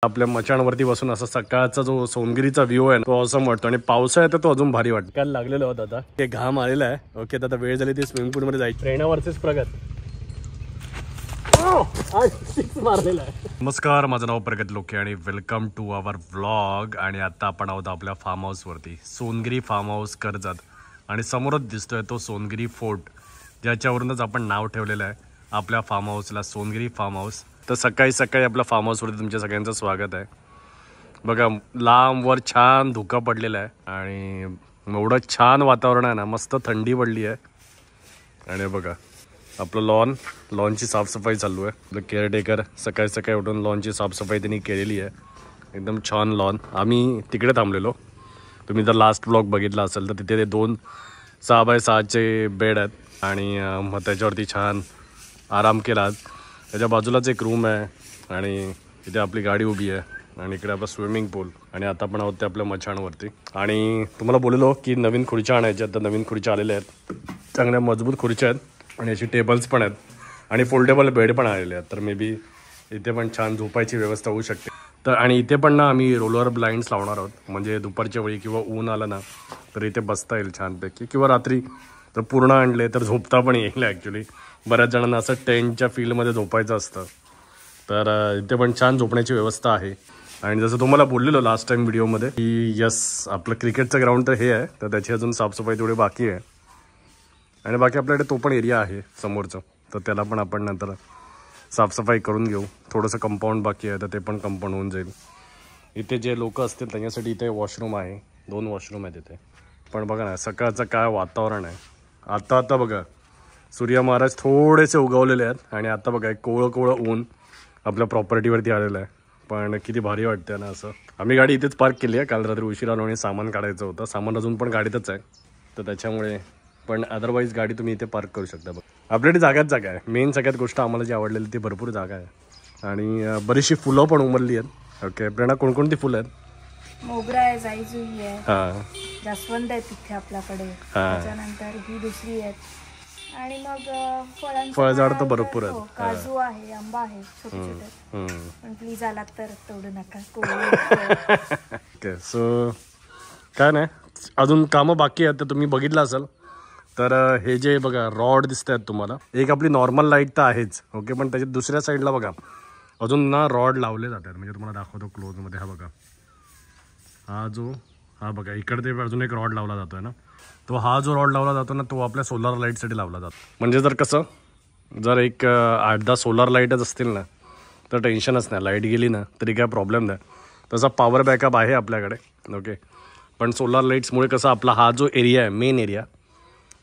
आपल्या मचाणवरती बसून असा सकाळचा जो सोनगिरीचा व्ह्यू आहे तो असं वाटतो आणि पावसाळ्यात तर तो अजून भारी वाटतो. काल लागलेलं होतं आता ते घाम आलेला आहे. ओके आता वेळ झाली ती स्विमिंग पूल मध्ये जायची. प्रेरणा वर्सेस प्रगत. मारलेला आहे. नमस्कार, माझं नाव प्रगत लोके आणि वेलकम टू आवर व्लॉग. आणि आता आपण आहोत आपल्या फार्म हाऊस वरती, सोनगिरी फार्म हाऊस कर्जत. आणि समोरच दिसतोय तो सोनगिरी फोर्ट, ज्याच्यावरूनच आपण नाव ठेवलेलं आहे आपल्या फार्म हाऊसला, सोनगिरी फार्म हाऊस. तर सकाळी सकाळी आपल्या फार्म हाऊसवरती तुमच्या सगळ्यांचं स्वागत आहे. बघा लांबवर छान धुका पडलेला आहे आणि एवढं छान वातावरण आहे ना, मस्त थंडी पडली आहे. आणि बघा आपलं लॉनची साफसफाई चालू आहे. आपलं केअरटेकर सकाळी सकाळी उठून लॉनची साफसफाई त्यांनी केलेली आहे. एकदम छान लॉन. आम्ही तिकडे थांबलेलो. तुम्ही जर लास्ट ब्लॉग बघितला असेल तर तिथे ते 2 6x6चे बेड आहेत आणि मग त्याच्यावरती छान आराम केला. त्याच्या बाजूलाच एक रूम आहे आणि इथे आपली गाडी उभी आहे आणि इकडे आपला स्विमिंग पूल. आणि आता आपण आहोत ते आपल्या मचाणवरती. आणि तुम्हाला बोललो की नवीन खुर्च्या आणायच्या, तर नवीन खुर्च्या आलेल्या आहेत. चांगल्या मजबूत खुर्च्या आहेत आणि अशी टेबल्स पण आहेत आणि फोल्डेबल बेड पण आलेले आहेत. तर मे बी इथे पण छान झोपायची व्यवस्था होऊ शकते. तर आणि इथे पण ना आम्ही रोलर ब्लाइंड्स लावणार आहोत, म्हणजे दुपारच्या वेळी किंवा ऊन आलं ना तर इथे बसता येईल छानपैकी. किंवा रात्री तर पूर्ण आणले तर झोपता पण येईल. ॲक्च्युली बऱ्याच जणांना असं टेंटच्या फील्डमध्ये झोपायचं असतं, तर इथे पण छान झोपण्याची व्यवस्था आहे. आणि जसं तुम्हाला बोललेलो लास्ट टाइम व्हिडिओमध्ये की यस आपलं क्रिकेटचं ग्राउंड तर हे आहे, तर त्याची अजून साफसफाई थोडी बाकी आहे. आणि बाकी आपल्याकडे तो पण एरिया आहे समोरचं, तर त्याला पण आपण नंतर साफसफाई करून घेऊ. थोडंसं कंपाऊंड बाकी आहे, तर ते पण कंपाऊंड होऊन जाईल. इथे जे लोक असतील त्यांच्यासाठी इथे वॉशरूम आहे, 2 वॉशरूम आहेत इथे. पण बघा ना सकाळचं काय वातावरण आहे. आता बघा सूर्य महाराज थोडेसे उगवलेले आहेत आणि आता बघा एक कोवळं ऊन आपल्या प्रॉपर्टीवरती आलेलं आहे. पण किती भारी वाटते ना असं. आम्ही गाडी इथेच पार्क केली आहे. काल रात्री उशिरा आलो आणि सामान काढायचं होतं. सामान अजून पण गाडीतच आहे, तर त्याच्यामुळे. पण अदरवाईज गाडी तुम्ही इथे पार्क करू शकता. बघ आपल्याकडे जागा आहे. मेन सगळ्यात गोष्ट आम्हाला जी आवडलेली ती भरपूर जागा आहे आणि बरीचशी फुलं पण उमरली आहेत. ओके प्रेरणा, कोणकोणती फुलं आहेत? मोगरा आहे, जाईजुई आहे, जास्वंद आहे तिथे आपल्याकडे. त्याच्यानंतर ही दुसरी आहे. आणि मग फळझाड तर भरपूर आहेत. काजू आहे, आंबा आहे, छोटे छोटे. पण प्लीज आलात तर तोडू नका. ओके सो काय नाही, अजून कामं बाकी आहेत. तर तुम्ही बघितलं असेल तर हे जे बघा रॉड दिसत आहेत तुम्हाला, एक आपली नॉर्मल लाईट तर आहेच. ओके पण त्याच्या दुसऱ्या साईडला बघा अजून ना रॉड लावले जातात. म्हणजे तुम्हाला दाखवतो क्लोजमध्ये. हा बघा हा बघा इकडे ते अजून एक रॉड लावला जातोय ना, तो हा जो रॉड लावला जातो ना तो आपल्या सोलर लाईटसाठी लावला जातो. म्हणजे जर कसं जर एक 8-10 सोलर लाईटच असतील ना तर टेन्शनच नाही. लाईट गेली ना तरी काय प्रॉब्लेम नाही. तसा पॉवर बॅकअप आहे आपल्याकडे. ओके पण सोलर लाईट्समुळे कसं आपला हा जो एरिया आहे, मेन एरिया,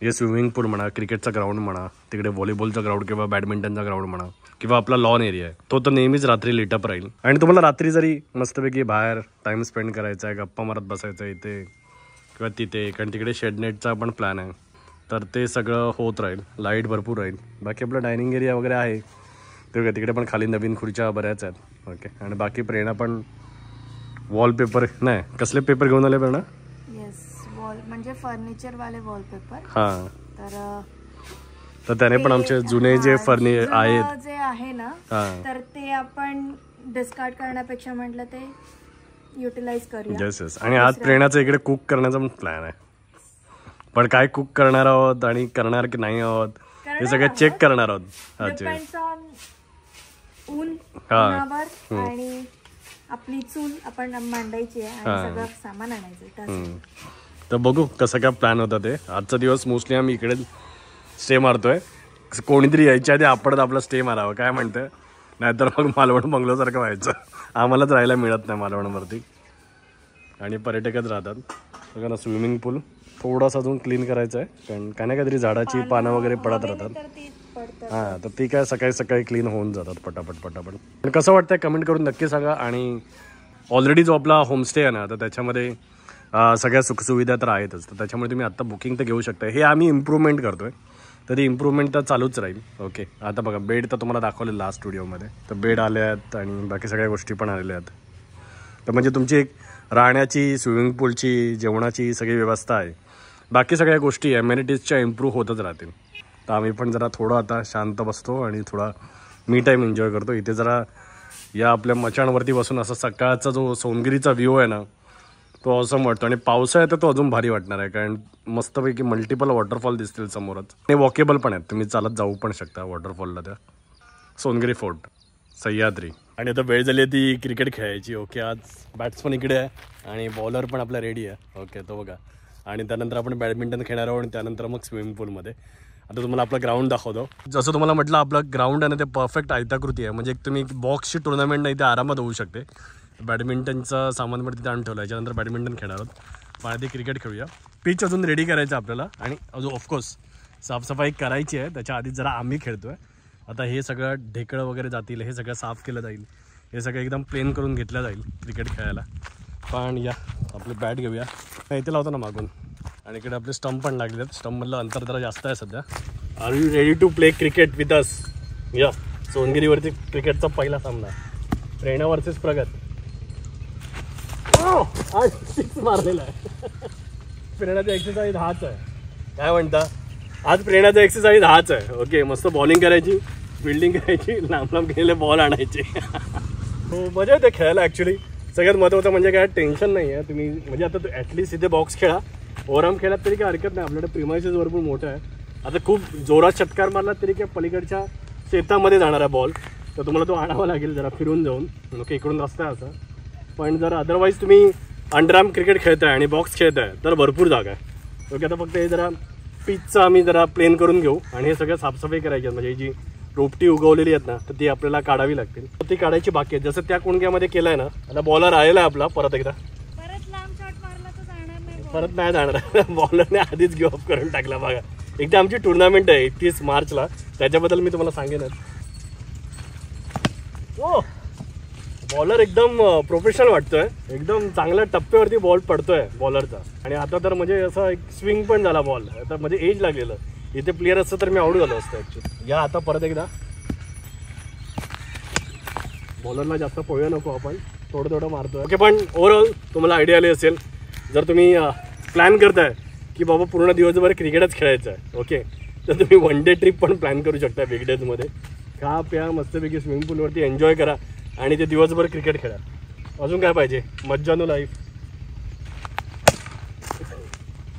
हे स्विमिंग पूल म्हणा, क्रिकेटचा ग्राउंड म्हणा, तिकडे व्हॉलीबॉलचा ग्राउंड किंवा बॅडमिंटनचा ग्राउंड म्हणा, किंवा आपला लॉन एरिया आहे, तो तर नेहमीच रात्री लिटअप राहील. आणि तुम्हाला रात्री जरी मस्तपैकी बाहेर टाईम स्पेंड करायचा आहे, गप्पा मारत बसायचं आहे इथे किंवा तिथे, कारण तिकडे शेडनेटचा पण प्लॅन आहे, तर ते सगळं होत राहील. लाईट भरपूर राहील. बाकी आपलं डायनिंग एरिया वगैरे आहे ते तिकडे पण खाली नवीन खुर्च्या बऱ्याच आहेत. ओके आणि बाकी प्रेरणा पण वॉलपेपर नाही, कसले पेपर घेऊन आले प्रेरणा? म्हणजे फर्निचर वाले वॉलपेपर. हां तर त्याने पण आमचे जुने जे फर्निचर आहेत जे आहे ना, तर ते आपण डिस्कार्ड करण्यापेक्षा म्हटलं ते युटिलाइज करूया. येस. आणि आज प्रेरणाचा इकडे कुक करण्याचा पण प्लॅन आहे. पण काय कुक करणार आहोत आणि करणार की नाही आहोत हे सगळं चेक करणार आहोत. उन्हावर आणि आपली चूल आपण मांडायची आहे आणि सगळं सामान आणायचं. तर बघू कसं काय प्लॅन होता ते. आजचा दिवस मोस्टली आम्ही इकडे स्टे मारतोय. कोणीतरी यायच्या आधी आपण आपला स्टे मारावं, काय म्हणतं, नाहीतर मग मालवण बंगलोसारखं व्हायचं. आम्हालाच राहायला मिळत नाही मालवणवरती आणि पर्यटकच राहतात. बघा ना स्विमिंग पूल थोडासा अजून क्लीन करायचं आहे, कारण काय ना काहीतरी झाडाची पानं वगैरे पडत राहतात. हां तर ती काय सकाळी सकाळी क्लीन होऊन जातात पटापट. पण कसं वाटतंय कमेंट करून नक्की सांगा. आणि ऑलरेडी जो आपला होमस्टे आहे ना तर त्याच्यामध्ये सगळ्या सुखसुविधा तर आहेतच, तर त्याच्यामुळे तुम्ही आत्ता बुकिंग तर घेऊ शकता. हे आम्ही इम्प्रूव्हमेंट करतोय, तर ती इम्प्रूव्हमेंट तर चालूच राहील. ओके आता बघा बेड तर तुम्हाला दाखवले लास्ट व्हिडिओमध्ये, तर बेड आले आहेत आणि बाकी सगळ्या गोष्टी पण आलेल्या आहेत. तर म्हणजे तुमची एक राहण्याची, स्विमिंग पूलची, जेवणाची सगळी व्यवस्था आहे. बाकी सगळ्या गोष्टी ॲमेनिटीजच्या इम्प्रूव्ह होतच राहतील. तर आम्ही पण जरा थोडं आता शांत बसतो आणि थोडा मी टाईम एन्जॉय करतो. इथे जरा या आपल्या मचाणवरती बसून असा सकाळचा जो सोनगिरीचा व्ह्यू आहे ना तो असं वाटतो. आणि पावसाळ्यात तर तो अजून भारी वाटणार आहे कारण मस्तपैकी मल्टिपल वॉटरफॉल दिसतील समोरच आणि वॉकेबल पण आहेत. तुम्ही चालत जाऊ पण शकता वॉटरफॉलला. त्या सोनगिरी फोर्ट सह्याद्री. आणि आता वेळ झाली आहे ती क्रिकेट खेळायची. ओके, आज बॅट्स पण इकडे आहे आणि बॉलर पण आपला रेडी आहे. ओके, तो बघा. आणि त्यानंतर आपण बॅडमिंटन खेळणार आहोत आणि त्यानंतर मग स्विमिंग पूलमध्ये. आता तुम्हाला आपला ग्राउंड दाखवतो. जसं तुम्हाला म्हटलं आपलं ग्राउंड आहे ना ते परफेक्ट आयताकृती आहे. म्हणजे एक तुम्ही बॉक्सची टुर्नामेंट नाही ते आरामात होऊ शकते. बॅडमिंटनचं सामान पण तिथे आणून ठेवलं. याच्यानंतर बॅडमिंटन खेळणार आहोत. पण आधी क्रिकेट खेळूया. पिच अजून रेडी करायचं आपल्याला आणि अजून ऑफकोर्स साफसफाई करायची आहे. त्याच्या आधी जरा आम्ही खेळतो आहे. आता हे सगळं ढेकळं वगैरे जातील, हे सगळं साफ केलं जाईल, हे सगळं एकदम प्लेन करून घेतलं जाईल क्रिकेट खेळायला. पण या आपली बॅट घेऊया. इथे लावतो ना मागून. आणि इकडे आपले स्टंप पण लागले आहेत. स्टंपमधलं अंतर जरा जास्त आहे सध्या. Are you ready to play cricket with us? या सोनगिरीवरती क्रिकेटचा पहिला सामना प्रेरणा वर्सेस प्रगत. आज सिक्स मारलेला आहे. प्रेरणाचा एक्सरसाइज हाच आहे. काय म्हणता? आज प्रेरणाचा एक्सरसाइज हाच आहे. ओके, मस्त बॉलिंग करायची, फिल्डिंग करायची, लांब लांब गेलेले बॉल आणायचे. हो, मजा येते खेळायला. ॲक्च्युली सगळ्यात महत्त्वाचं म्हणजे काय टेन्शन नाही आहे. तुम्ही म्हणजे आता ॲटलिस्ट इथे बॉक्स खेळा, ओव्हरआर्म खेळात तरी काय हरकत नाही. आपल्याकडे प्रिमायसेस भरपूर मोठं आहे. आता खूप जोरात षटकार मारला तरी काय पलीकडच्या शेतामध्ये जाणार आहे बॉल, तर तुम्हाला तो आणावा लागेल जरा फिरून जाऊन. ओके, इकडून रस्ता आहे असा. पण जर अदरवाईज तुम्ही अंडरआर्म क्रिकेट खेळताय आणि बॉक्स खेळताय तर भरपूर जागा आहे. ओके, आता फक्त हे जरा पिचचं आम्ही जरा प्लेन करून घेऊ आणि हे सगळं साफसफाई करायची आहे. म्हणजे जी रोपटी उगवलेली आहेत ना तर ती आपल्याला काढावी लागतील. ती काढायची बाकी आहे. जसं त्या कुणक्यामध्ये केलं आहे ना. आता बॉलर आलेला आहे आपला. परत एकदा परत नाही जाणार. बॉलरने आधीच गिव अप करून टाकला बघा. एकदा आमची टुर्नामेंट आहे 31 मार्चला, त्याच्याबद्दल मी तुम्हाला सांगेनच. हो, बॉलर एकदम प्रोफेशनल वाटतोय. एकदम चांगल्या टप्प्यावरती बॉल पडतोय बॉलरचा. आणि आता तर म्हणजे असं एक स्विंग पण झाला बॉल. आता म्हणजे एज लागलेलं. इथे प्लेअर असतं तर मी आउट झालो असतो ॲक्च्युली. या आता परत एकदा. बॉलरला जास्त पळूया नको आपण, थोडं थोडं मारतोय. ओके, पण ओव्हरऑल तुम्हाला आयडिया आली असेल. जर तुम्ही प्लॅन करताय की बाबा पूर्ण दिवसभर क्रिकेटच खेळायचं आहे, ओके, तर तुम्ही वन डे ट्रिप पण प्लॅन करू शकता. वीकडेजमध्ये खा प्या मस्तपैकी स्विमिंग पूलवरती एन्जॉय करा आणि ते दिवसभर क्रिकेट खेळा. अजून काय पाहिजे? मज्जानो लाईफ.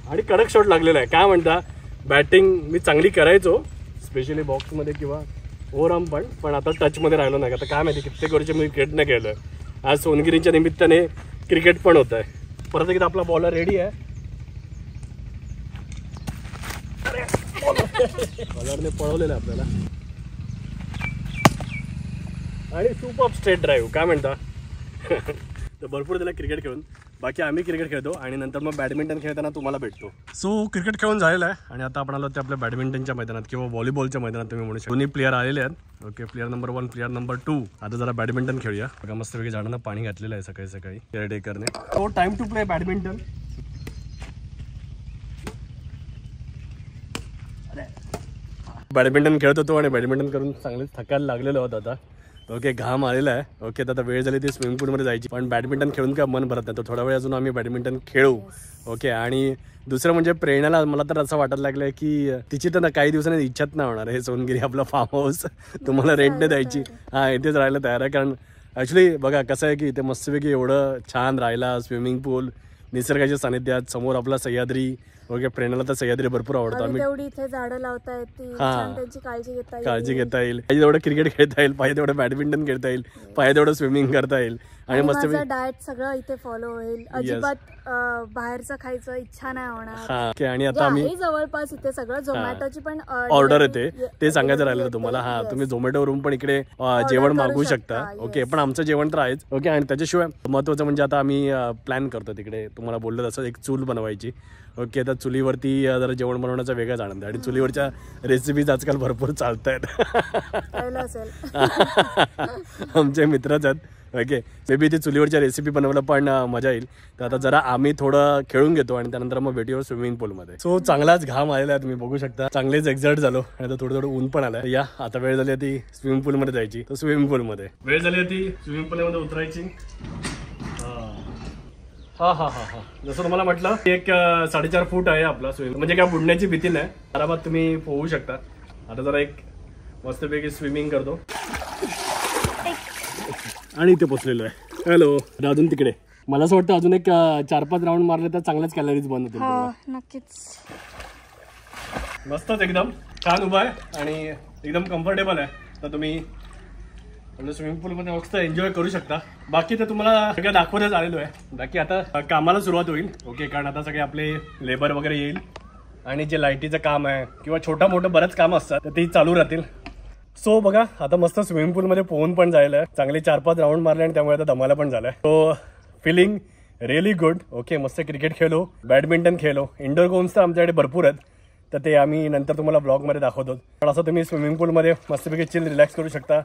आणि कडक शॉट लागलेला आहे. काय म्हणता? बॅटिंग मी चांगली करायचो स्पेशली बॉक्समध्ये किंवा ओव्हरआर्म पण आता टचमध्ये राहिलो नाही. आता काय माहिती कित्येक वर्ष मी क्रिकेट नाही खेळलो आहे. आज सोनगिरीच्या निमित्ताने क्रिकेट पण होत आहे. परत एकदा आपला बॉलर रेडी आहे. बॉलरने पळवलेलं आहे आपल्याला. आणि सुपर स्ट्रेट ड्राईव्ह. काय म्हणता? तर भरपूर त्याला क्रिकेट खेळून. बाकी आम्ही क्रिकेट खेळतो आणि नंतर मग बॅडमिंटन खेळताना तुम्हाला भेटतो. सो क्रिकेट खेळून झालेलं आहे आणि आता आपण आलो ते आपल्या बॅडमिंटनच्या मैदानात किंवा व्हॉलीबॉलच्या मैदानात तुम्ही म्हणू शकता. दोन्ही प्लेयर आलेले आहेत. Okay, player number 1, player number 2. आता जरा बॅडमिंटन खेळूया. बघा मस्तपैकी झाडांना पाणी घातलेलं आहे सकाळी सकाळी केअरटेकरने. So time to play badminton. Badminton खेळत होतो आणि बॅडमिंटन करून चांगलेच थकायला लागलेलो होतं आता. ओके, घाम आलेला आहे. ओके, तर आता वेळ झाली ती स्विमिंग पूलमध्ये जायची. पण बॅडमिंटन खेळून काय मन भरत नाही. तर थोडा वेळ अजून आम्ही बॅडमिंटन खेळू. ओके, आणि दुसरं म्हणजे प्रेरणाला मला तर असं वाटायला लागलं की तिची तर काही दिवसांनी इच्छाच नाही होणार. हे सोनगिरी आपलं फार्म हाऊस तुम्हाला रेंटने द्यायची. हां, इथेच राहायला तयार आहे. कारण ॲक्च्युली बघा कसं आहे की इथे मस्तपैकी एवढं छान राहायला, स्विमिंग पूल, निसर्गाच्या सानिध्यात, समोर आपला सह्याद्री. ओके, प्रेरणाला तर सह्याद्री भरपूर आवडतं. आम्ही तेवढी इथे झाडं लावता येतील, त्यांची काळजी घेता येईल. पाहिजे तेवढं क्रिकेट खेळता येईल, पाहिजे तेवढं बॅडमिंटन खेळता येईल, पाहिजे तेवढं स्विमिंग करता येईल. आणि मस्त डाएट सगळं इथे फॉलो होईल. अजिबात बाहेरचं खायचं इच्छा नाही होणार. आणि आता आम्ही जवळपास इथे सगळं झोमॅटोची पण ऑर्डर येते. ते सांगायचं राहिलं तुम्हाला. हा, तुम्ही झोमॅटोवरून पण इकडे जेवण मागवू शकता. ओके, पण आमचं जेवण तर आहेच. ओके, आणि त्याच्याशिवाय महत्वाचं म्हणजे आता आम्ही प्लॅन करतो तिकडे तुम्हाला बोललं तसं एक चूल बनवायची. ओके, तर चुलीवरती जरा जेवण बनवण्याचा वेगळाच आनंद आहे. आणि चुलीवरच्या रेसिपीज आजकाल भरपूर चालत आहेत. आमचे मित्रच आहेत. ओके, मे बी ती चुलीवरच्या रेसिपी बनवायला पण मजा येईल. तर आता जरा आम्ही थोडं खेळून घेतो आणि त्यानंतर मग भेटूया स्विमिंग पूलमध्ये. सो चांगलाच घाम आलेला आहे, तुम्ही बघू शकता. चांगलेच एक्झर्ट झालो आणि आता थोडं थोडं ऊन पण आलं. या आता वेळ झाली ती स्विमिंग पूलमध्ये जायची. तर स्विमिंग पूलमध्ये वेळ झाली ती स्विमिंग पूलमध्ये उतरायची. हा हा हा हा जसं तुम्हाला म्हटलं एक 4.5 फूट आहे आपला स्विमिंग. म्हणजे काय बुडण्याची भीती नाही, आरामात तुम्ही पोहू शकता. आता जरा एक मस्तपैकी स्विमिंग करतो. आणि इथे पोचलेलो आहे. हॅलो. अजून तिकडे मला असं वाटतं अजून एक 4-5 राऊंड मारले तर चांगल्याच कॅलरीज बंद होतील. नक्कीच. मस्तच एकदम छान उभा आहे आणि एकदम कम्फर्टेबल आहे. तर तुम्ही स्विमिंग पूलमध्ये मस्त एन्जॉय करू शकता. बाकी तर तुम्हाला सगळं दाखवतच आलेलो आहे. बाकी आता कामाला सुरुवात होईल. ओके, कारण आता सगळे आपले लेबर वगैरे येईल आणि जे लाईटीचं काम आहे किंवा छोटा मोठं बरंच काम असतात तर ती चालू राहतील. सो बघा आता मस्त स्विमिंग पूलमध्ये पोहून पण जायला आहे. चांगले 4-5 राऊंड मारले आणि त्यामुळे आता दमायला पण झालंय. So feeling really good. Okay, मस्त क्रिकेट खेळलो, बॅडमिंटन खेळलो. इंडोर गेम्स तर आमच्याकडे भरपूर आहेत तर ते आम्ही नंतर तुम्हाला ब्लॉगमध्ये दाखवतो. पण असं तुम्ही स्विमिंग पूलमध्ये मस्तपैकी चिल रिलॅक्स करू शकता.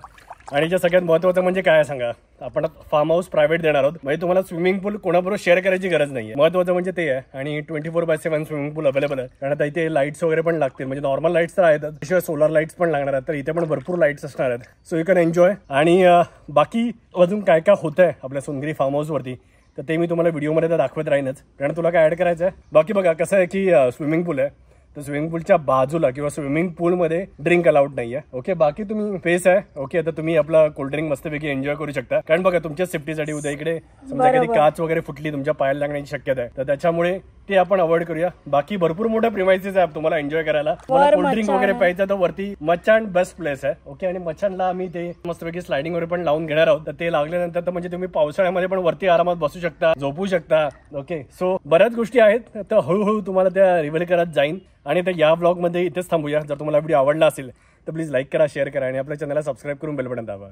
आणि जे सगळ्यात महत्त्वाचं म्हणजे काय सांगा, आपण फार्म हाऊस प्रायव्हेट देणार आहोत. म्हणजे तुम्हाला स्विमिंग पूल कोणाबरोबर शेअर करायची गरज नाही आहे. महत्त्वाचं म्हणजे ते आहे. आणि 24/7 स्विमिंग पूल अवेलेबल आहे. कारण आता इथे लाईट्स वगैरे पण लागतील. म्हणजे नॉर्मल लाईट्स तर आहेत, त्याशिवाय सोलर लाईट्स पण लागणार आहेत. तर इथे पण भरपूर लाईट्स असणार आहेत. So you can enjoy. आणि बाकी अजून काय काय होतं आहे आपल्या सोनगिरी फार्म हाऊसवरती तर ते मी तुम्हाला व्हिडिओमध्ये तर दाखवत राहीनच. कारण तुला काय ऍड करायचं आहे. बाकी बघा कसं आहे की स्विमिंग पूल आहे तर स्विमिंग पूलच्या बाजूला किंवा स्विमिंग पूलमध्ये ड्रिंक अलाउड नाही आहे. ओके, बाकी तुम्ही फेस आहे. ओके, आता तुम्ही आपला कोल्ड्रिंक मस्तपैकी एन्जॉय करू शकता. कारण बघा तुमच्या सेफ्टीसाठी उद्या इकडे समजा कधी काच वगैरे फुटली तुमच्या पायाला लागण्याची शक्यता आहे तर त्याच्यामुळे ते आपण अवॉइड करूया. बाकी भरपूर मोठ्या प्रिमाइसेस आहे तुम्हाला एन्जॉय करायला. कोल्ड्रिंक वगैरे प्यायचं तर वरती मचान बेस्ट प्लेस आहे. ओके, आणि मचानला आम्ही ते मस्तपैकी स्लायडिंग वगैरे पण लावून घेणार आहोत. तर ते लागल्यानंतर तर म्हणजे तुम्ही पावसाळ्यामध्ये पण वरती आरामात बसू शकता, झोपू शकता. ओके, सो बऱ्याच गोष्टी आहेत. तर हळूहळू तुम्हाला त्या रिव्हील करत जाईन. आणि तर या ब्लॉगमध्ये इथेच थांबूया. जर तुम्हाला व्हिडिओ आवडला असेल तर प्लीज लाईक करा, शेअर करा आणि आपल्या चॅनलला सबस्क्राईब करून बेल बटन दाबा.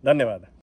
धन्यवाद.